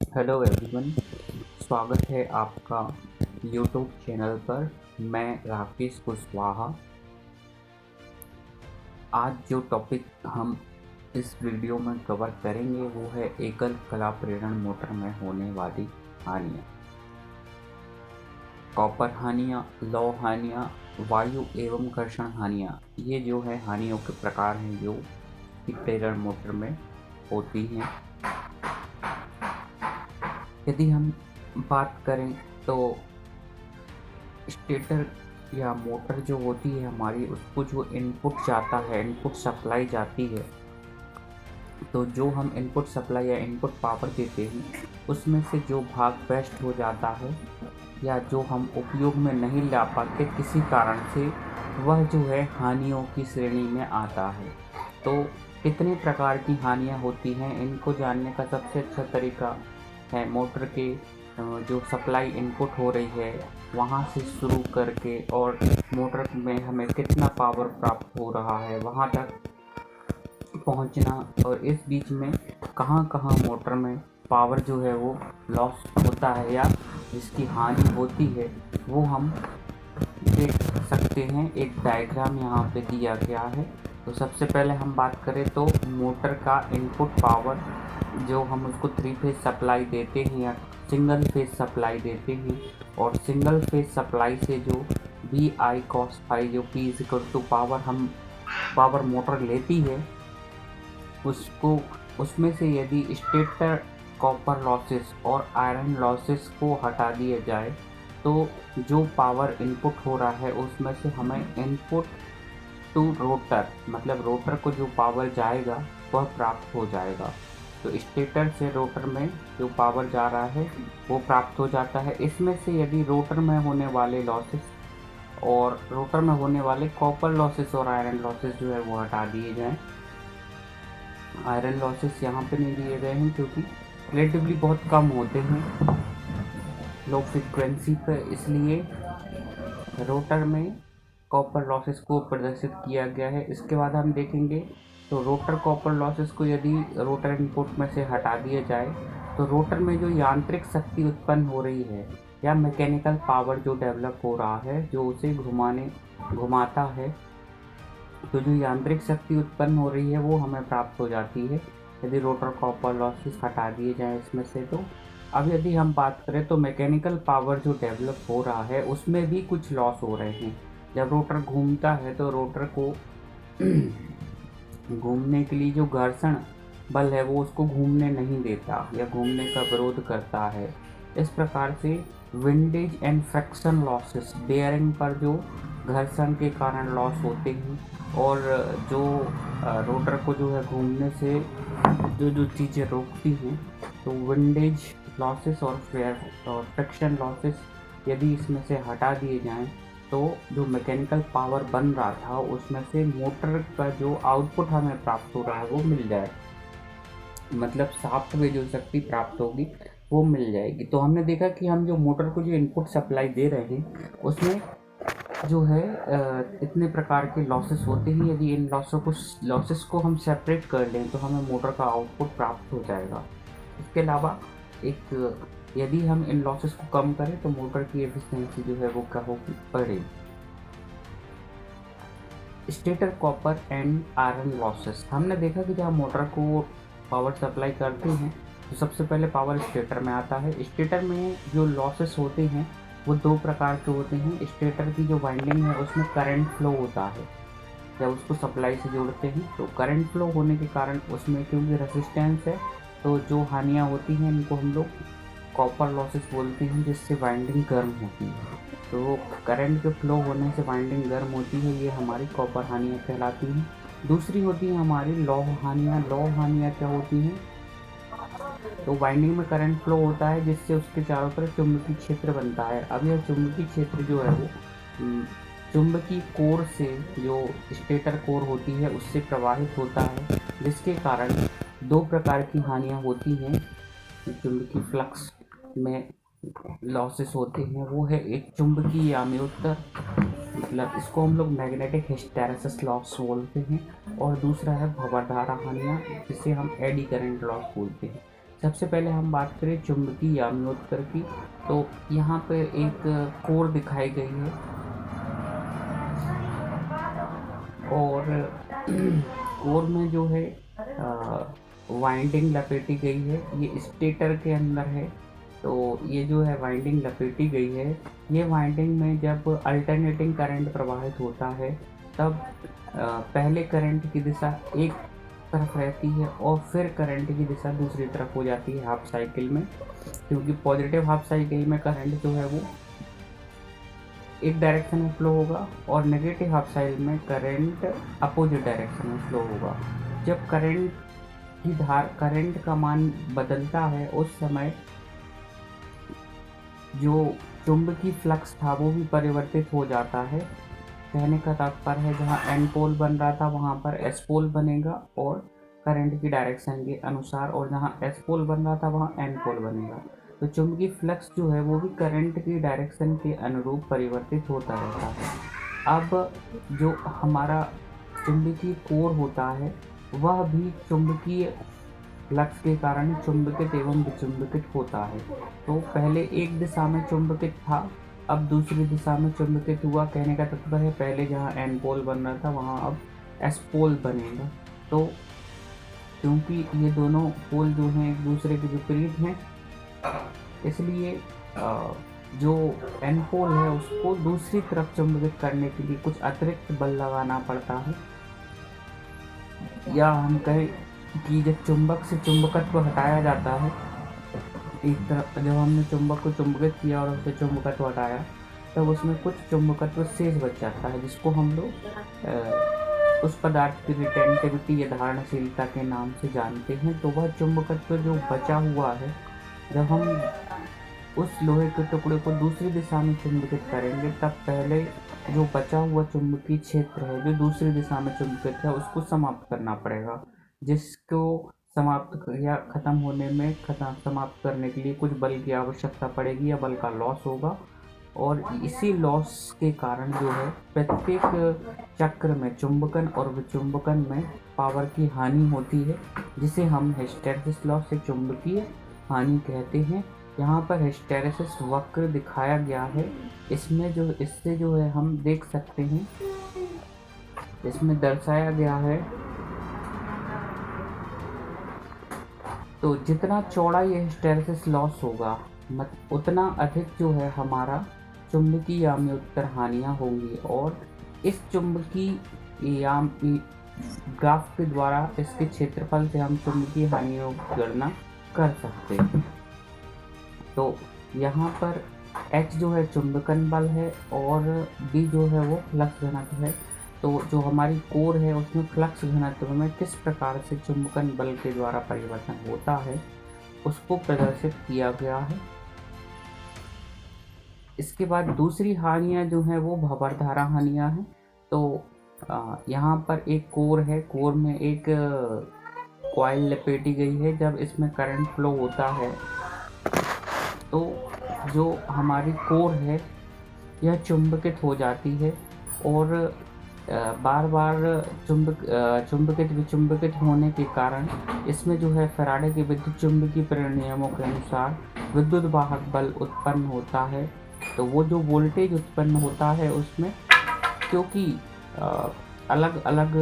Hello everyone, स्वागत है आपका यूट्यूब चैनल पर। मैं राकेश कुशवाहा। आज जो टॉपिक हम इस वीडियो में कवर करेंगे वो है एकल कला प्रेरण मोटर में होने वाली हानियाँ। कॉपर हानियाँ, लौह हानियाँ, वायु एवं घर्षण हानियाँ, ये जो है हानियों के प्रकार हैं जो प्रेरण मोटर में होती हैं। यदि हम बात करें तो स्टेटर या मोटर जो होती है हमारी, उसको जो इनपुट जाता है, इनपुट सप्लाई जाती है, तो जो हम इनपुट सप्लाई या इनपुट पावर देते हैं उसमें से जो भाग वेस्ट हो जाता है या जो हम उपयोग में नहीं ला पाते किसी कारण से, वह जो है हानियों की श्रेणी में आता है। तो कितने प्रकार की हानियाँ होती हैं, इनको जानने का सबसे अच्छा तरीका है मोटर के जो सप्लाई इनपुट हो रही है वहाँ से शुरू करके और मोटर में हमें कितना पावर प्राप्त हो रहा है वहाँ तक पहुँचना, और इस बीच में कहाँ कहाँ मोटर में पावर जो है वो लॉस होता है या जिसकी हानि होती है, वो हम देख सकते हैं। एक डायग्राम यहाँ पे दिया गया है। तो सबसे पहले हम बात करें तो मोटर का इनपुट पावर जो हम उसको 3 फेज सप्लाई देते हैं या सिंगल फेज सप्लाई देते हैं, और सिंगल फेज सप्लाई से जो वी आई कॉस फाई जो P is equal to power motor लेती है, उसको उसमें से यदि स्टेटर कॉपर लॉसेस और आयरन लॉसेस को हटा दिया जाए तो जो पावर इनपुट हो रहा है उसमें से हमें इनपुट टू रोटर, मतलब रोटर को जो पावर जाएगा वह प्राप्त हो जाएगा। तो स्टेटर से रोटर में जो पावर जा रहा है वो प्राप्त हो जाता है। इसमें से यदि रोटर में होने वाले लॉसेस और रोटर में होने वाले कॉपर लॉसेस और आयरन लॉसेस जो है वो हटा दिए जाएं। आयरन लॉसेस यहाँ पे नहीं दिए गए हैं क्योंकि रिलेटिवली बहुत कम होते हैं लो फ्रिक्वेंसी पर, इसलिए रोटर में कॉपर लॉसेस को प्रदर्शित किया गया है। इसके बाद हम देखेंगे तो रोटर कॉपर लॉसेस को यदि रोटर इनपुट में से हटा दिया जाए तो रोटर में जो यांत्रिक शक्ति उत्पन्न हो रही है या मैकेनिकल पावर जो डेवलप हो रहा है, जो उसे घुमाता है, तो जो यांत्रिक शक्ति उत्पन्न हो रही है वो हमें प्राप्त हो जाती है यदि रोटर कॉपर लॉसेस हटा दिए जाएं इसमें से। तो अब यदि हम बात करें तो मैकेनिकल पावर जो डेवलप हो रहा है उसमें भी कुछ लॉस हो रहे हैं। जब रोटर घूमता है तो रोटर को घूमने के लिए जो घर्षण बल है वो उसको घूमने नहीं देता या घूमने का विरोध करता है। इस प्रकार से windage and friction losses, bearing पर जो घर्षण के कारण लॉस होते हैं, और जो रोटर को जो है घूमने से जो जो चीज़ें रोकती हैं, तो विंडेज लॉसेस और फ्रिक्शन लॉसेस यदि इसमें से हटा दिए जाएं तो जो मैकेनिकल पावर बन रहा था उसमें से मोटर का जो आउटपुट हमें प्राप्त हो रहा है वो मिल जाए, मतलब शाफ्ट में जो शक्ति प्राप्त होगी वो मिल जाएगी। तो हमने देखा कि हम जो मोटर को जो इनपुट सप्लाई दे रहे हैं उसमें जो है इतने प्रकार के लॉसेस होते हैं। यदि इन लॉसेस को हम सेपरेट कर लें तो हमें मोटर का आउटपुट प्राप्त हो जाएगा। इसके अलावा एक यदि हम इन लॉसेस को कम करें तो मोटर की एफिशिएंसी जो है वो क्या होगी, बढ़ेगी। Stator copper and iron losses, हमने देखा कि जब हम मोटर को पावर सप्लाई करते हैं तो सबसे पहले पावर स्टेटर में आता है। स्टेटर में जो लॉसेस होते हैं वो 2 प्रकार के होते हैं। स्टेटर की जो वाइंडिंग है उसमें करंट फ्लो होता है, जब उसको सप्लाई से जोड़ते हैं तो करंट फ्लो होने के कारण उसमें क्योंकि रेजिस्टेंस है तो जो हानियाँ होती हैं इनको हम लोग कॉपर लॉसेस बोलते हैं, जिससे वाइंडिंग गर्म होती है। तो करंट के फ्लो होने से वाइंडिंग गर्म होती है, ये हमारी कॉपर हानियाँ कहलाती हैं। दूसरी होती है हमारी लौह हानियाँ। लौह हानियाँ क्या होती हैं, तो वाइंडिंग में करंट फ्लो होता है जिससे उसके चारों तरफ चुंबकीय क्षेत्र बनता है। अब यह चुंबकीय क्षेत्र जो है वो चुंबकीय कोर से, जो स्टेटर कोर होती है उससे प्रवाहित होता है, जिसके कारण 2 प्रकार की हानियाँ होती हैं। चुंबकीय फ्लक्स में लॉसेस होते हैं, वो है एक चुंबकीय आम्योत्तर, मतलब इसको हम लोग मैग्नेटिक हिस्टैरिसीस लॉस बोलते हैं, और दूसरा है भंवरधारा हानियाँ, जिसे हम एडी करंट लॉस बोलते हैं। सबसे पहले हम बात करें चुंबकीय याम्योत्तर की, तो यहाँ पर एक कोर दिखाई गई है और कोर में जो है वाइंडिंग लपेटी गई है। ये स्टेटर के अंदर है, तो ये जो है वाइंडिंग लपेटी गई है। ये वाइंडिंग में जब अल्टरनेटिंग करंट प्रवाहित होता है तब पहले करंट की दिशा एक तरफ रहती है और फिर करंट की दिशा दूसरी तरफ हो जाती है हाफ साइकिल में, क्योंकि पॉजिटिव हाफ साइकिल में करंट जो है वो एक डायरेक्शन में फ्लो होगा और नेगेटिव हाफ साइकिल में करंट अपोजिट डायरेक्शन में फ्लो होगा। जब करंट का मान बदलता है उस समय जो चुंबकीय फ्लक्स था वो भी परिवर्तित हो जाता है। कहने का तात्पर्य है जहाँ एन पोल बन रहा था वहाँ पर एस पोल बनेगा और करंट की डायरेक्शन के अनुसार, और जहाँ एस पोल बन रहा था वहाँ एन पोल बनेगा। तो चुंबकीय फ्लक्स जो है वो भी करंट की डायरेक्शन के अनुरूप परिवर्तित होता रहता है। अब जो हमारा चुंबकीय कोर होता है वह भी चुंबकीय फ्लक्स के कारण चुंबकित एवं विचुंबकित होता है। तो पहले एक दिशा में चुंबकित था, अब दूसरी दिशा में चुंबकित हुआ। कहने का तात्पर्य है पहले जहाँ एन पोल बन रहा था वहाँ अब एस पोल बनेगा। तो क्योंकि ये दोनों पोल जो हैं एक दूसरे के विपरीत हैं, इसलिए जो एन पोल है उसको दूसरी तरफ चुंबकित करने के लिए कुछ अतिरिक्त बल लगाना पड़ता है, या हम कहें कि जब चुंबक से चुंबकत्व हटाया जाता है, एक तरफ जब हमने चुंबक को चुंबकित किया और उससे चुंबकत्व हटाया तब उसमें कुछ चुंबकत्व शेष बच जाता है, जिसको हम लोग उस पदार्थ की रिटेंटिविटी या धारणशीलता के नाम से जानते हैं। तो वह चुंबकत्व जो बचा हुआ है, जब हम उस लोहे के टुकड़े को दूसरी दिशा में चुंबकित करेंगे तब पहले जो बचा हुआ चुंबकीय क्षेत्र है जो दूसरी दिशा में चुंबकित है उसको समाप्त करना पड़ेगा, जिसको समाप्त या ख़त्म होने में समाप्त करने के लिए कुछ बल की आवश्यकता पड़ेगी या बल का लॉस होगा। और इसी लॉस के कारण जो है प्रत्येक चक्र में चुंबकन और विचुंबकन में पावर की हानि होती है, जिसे हम हिस्टैरिसीस लॉस से चुंबकीय हानि कहते हैं। यहाँ पर हिस्टैरिसीस वक्र दिखाया गया है, इससे जो है हम देख सकते हैं, इसमें दर्शाया गया है। तो जितना चौड़ा ये हिस्टैरिसीस लॉस होगा उतना अधिक जो है हमारा चुंबकीय याम्योत्तर हानियाँ होंगी, और इस चुंबकीय याम ग्राफ के द्वारा इसके क्षेत्रफल से हम चुंबकीय हानियों की गणना कर सकते हैं। तो यहाँ पर H जो है चुंबकन बल है और B जो है वो फ्लक्स घनत्व है। तो जो हमारी कोर है उसमें फ्लक्स घनत्व में किस प्रकार से चुंबकन बल के द्वारा परिवर्तन होता है उसको प्रदर्शित किया गया है। इसके बाद दूसरी हानियाँ जो हैं वो भंवरधारा हानियाँ हैं। तो यहाँ पर एक कोर है, कोर में एक कॉइल लपेटी गई है। जब इसमें करंट फ्लो होता है तो जो हमारी कोर है यह चुंबकित हो जाती है और बार बार चुंबकित विचुंबकित होने के कारण इसमें जो है फैराडे के विद्युत चुंबकीय प्रेरण नियमों के अनुसार विद्युत वाहक बल उत्पन्न होता है। तो वो जो वोल्टेज उत्पन्न होता है उसमें, क्योंकि अलग अलग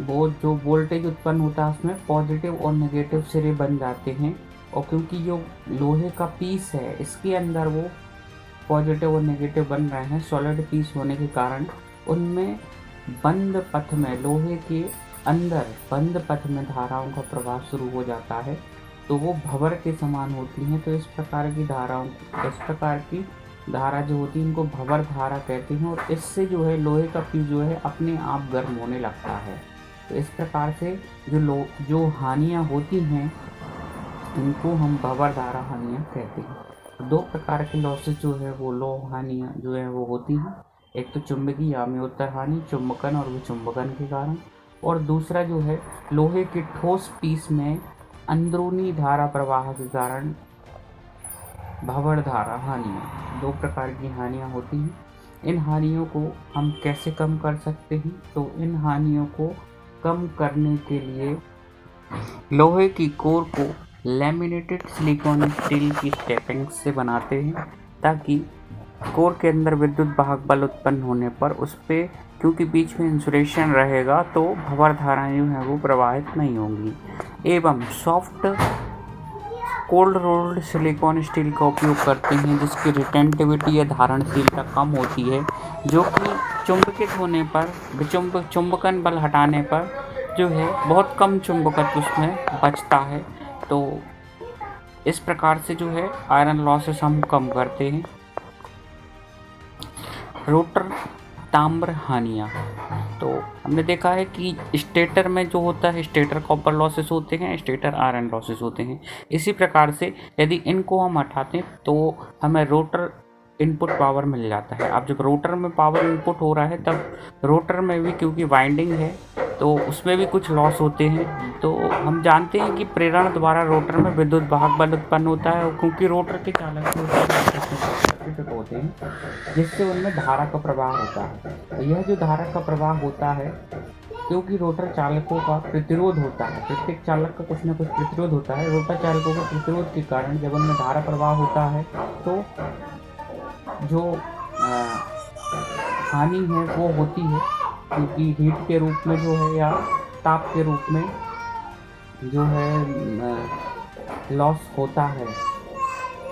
वो जो वोल्टेज उत्पन्न होता है उसमें पॉजिटिव और नेगेटिव सिरे बन जाते हैं, और क्योंकि जो लोहे का पीस है इसके अंदर वो पॉजिटिव और नेगेटिव बन रहे हैं सॉलिड पीस होने के कारण, उनमें बंद पथ में लोहे के अंदर बंद पथ में धाराओं का प्रवाह शुरू हो जाता है, तो वो भंवर के समान होती हैं। तो इस प्रकार की धारा जो होती है इनको भंवर धारा कहते हैं, और इससे जो है लोहे का पीस जो है अपने आप गर्म होने लगता है। तो इस प्रकार से जो हानियाँ होती हैं इनको हम भंवर धारा हानियाँ कहते हैं। दो प्रकार के लॉसेस जो है वो लो हानियाँ जो है वो होती हैं, एक तो चुंबकीय याम्योत्तर हानि चुंबकन और विचुंबकन के कारण, और दूसरा जो है लोहे के ठोस पीस में अंदरूनी धारा प्रवाह के कारण भंवर धारा हानियाँ। दो प्रकार की हानियाँ होती हैं। इन हानियों को हम कैसे कम कर सकते हैं? तो इन हानियों को कम करने के लिए लोहे की कोर को लैमिनेटेड सिलिकॉन स्टील की स्टेपिंग से बनाते हैं ताकि कोर के अंदर विद्युत वाहक बल उत्पन्न होने पर उस पर, क्योंकि बीच में इंसुलेशन रहेगा तो भंवर धाराएं जो हैं वो प्रवाहित नहीं होंगी। एवं soft cold rolled silicon steel का उपयोग करते हैं जिसकी रिटेंटिविटी या धारणशीलता कम होती है, जो कि चुंबकित होने पर चुंबकन बल हटाने पर जो है बहुत कम चुंबकत्व उसमें बचता है। तो इस प्रकार से जो है आयरन लॉसेस हम कम करते हैं। रोटर ताम्र हानियाँ, तो हमने देखा है कि स्टेटर में जो होता है स्टेटर कॉपर लॉसेस होते हैं, स्टेटर आयरन लॉसेस होते हैं। इसी प्रकार से यदि इनको हम हटाते हैं तो हमें रोटर इनपुट पावर मिल जाता है। अब जब रोटर में पावर इनपुट हो रहा है तब रोटर में भी, क्योंकि वाइंडिंग है तो उसमें भी कुछ लॉस होते हैं। तो हम जानते हैं कि प्रेरण द्वारा रोटर में विद्युत वाहक बल उत्पन्न होता है, क्योंकि रोटर के चालक होते हैं जिससे उनमें धारा का प्रवाह होता है। तो यह जो धारा का प्रवाह होता है, क्योंकि रोटर चालकों का प्रतिरोध होता है, प्रत्येक चालक का कुछ न कुछ प्रतिरोध होता है। रोटर चालकों के प्रतिरोध के कारण जब उनमें धारा प्रवाह होता है तो जो हानि है वो होती है, क्योंकि हीट के रूप में जो है या ताप के रूप में जो है लॉस होता है।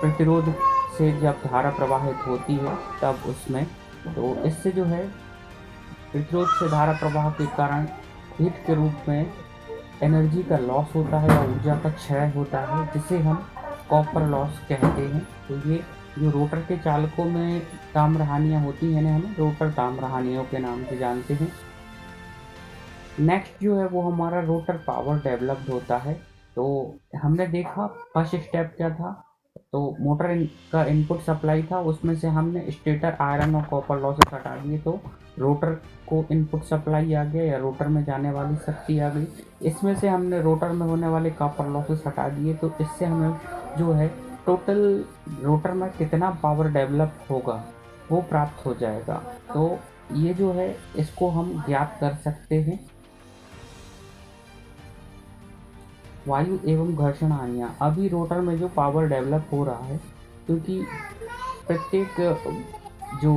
प्रतिरोध से जब धारा प्रवाहित होती है तब उसमें, तो इससे जो है प्रतिरोध से धारा प्रवाह के कारण हीट के रूप में एनर्जी का लॉस होता है या ऊर्जा का क्षय होता है, जिसे हम कॉपर लॉस कहते हैं। तो ये जो रोटर के चालकों में ताम्र हानियाँ होती हैं, हम रोटर ताम्र हानियों के नाम से जानते हैं। नेक्स्ट जो है वो हमारा रोटर पावर डेवलप्ड होता है। तो हमने देखा फर्स्ट स्टेप क्या था, तो मोटर का इनपुट सप्लाई था, उसमें से हमने स्टेटर आयरन और कॉपर लॉसेस हटा दिए तो रोटर को इनपुट सप्लाई आ गया या रोटर में जाने वाली शक्ति आ गई। इसमें से हमने रोटर में होने वाले कॉपर लॉसेस हटा दिए, तो इससे हमें जो है टोटल रोटर में कितना पावर डेवलप होगा वो प्राप्त हो जाएगा। तो ये जो है इसको हम ज्ञात कर सकते हैं। वायु एवं घर्षण हानियाँ, अभी रोटर में जो पावर डेवलप हो रहा है, क्योंकि प्रत्येक जो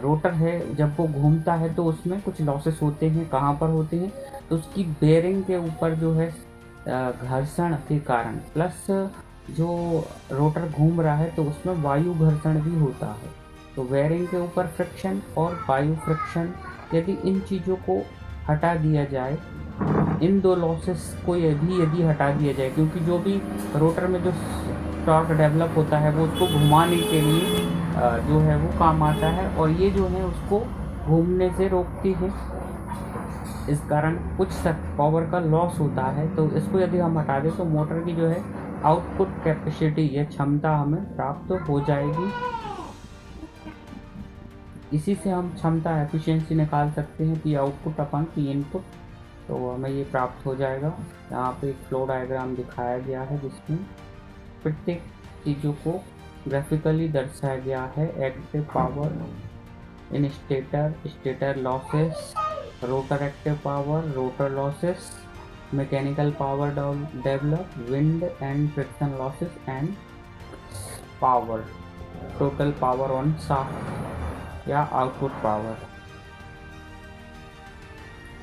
रोटर है जब वो घूमता है तो उसमें कुछ लॉसेस होते हैं। कहाँ पर होते हैं, तो उसकी बेरिंग के ऊपर जो है घर्षण के कारण, प्लस जो रोटर घूम रहा है तो उसमें वायु घर्षण भी होता है। तो बेरिंग के ऊपर फ्रिक्शन और वायु फ्रिक्शन, यदि इन चीज़ों को हटा दिया जाए, इन दो लॉसेस को यदि हटा दिया जाए, क्योंकि जो भी रोटर में जो टॉर्क डेवलप होता है वो उसको घुमाने के लिए जो है वो काम आता है, और ये जो है उसको घूमने से रोकती है। इस कारण कुछ पावर का लॉस होता है। तो इसको यदि हम हटा दें तो मोटर की जो है आउटपुट कैपेसिटी या क्षमता हमें प्राप्त हो जाएगी। इसी से हम क्षमता एफिशिएंसी निकाल सकते हैं, पी आउटपुट अपन पी इनपुट, तो हमें ये प्राप्त हो जाएगा। यहाँ पे एक फ्लो डायग्राम दिखाया गया है जिसमें प्रत्येक चीज़ों को ग्राफिकली दर्शाया गया है। Active power in stator, stator losses, rotor active power, rotor losses, mechanical power develop, wind and friction losses and power, total power on shaft या आउटपुट पावर।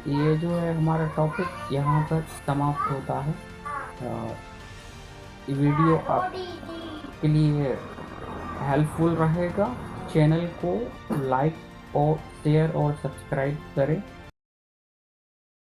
ये जो है हमारा टॉपिक यहाँ पर समाप्त होता है। वीडियो आपके लिए हेल्पफुल रहेगा। चैनल को लाइक और शेयर और सब्सक्राइब करें।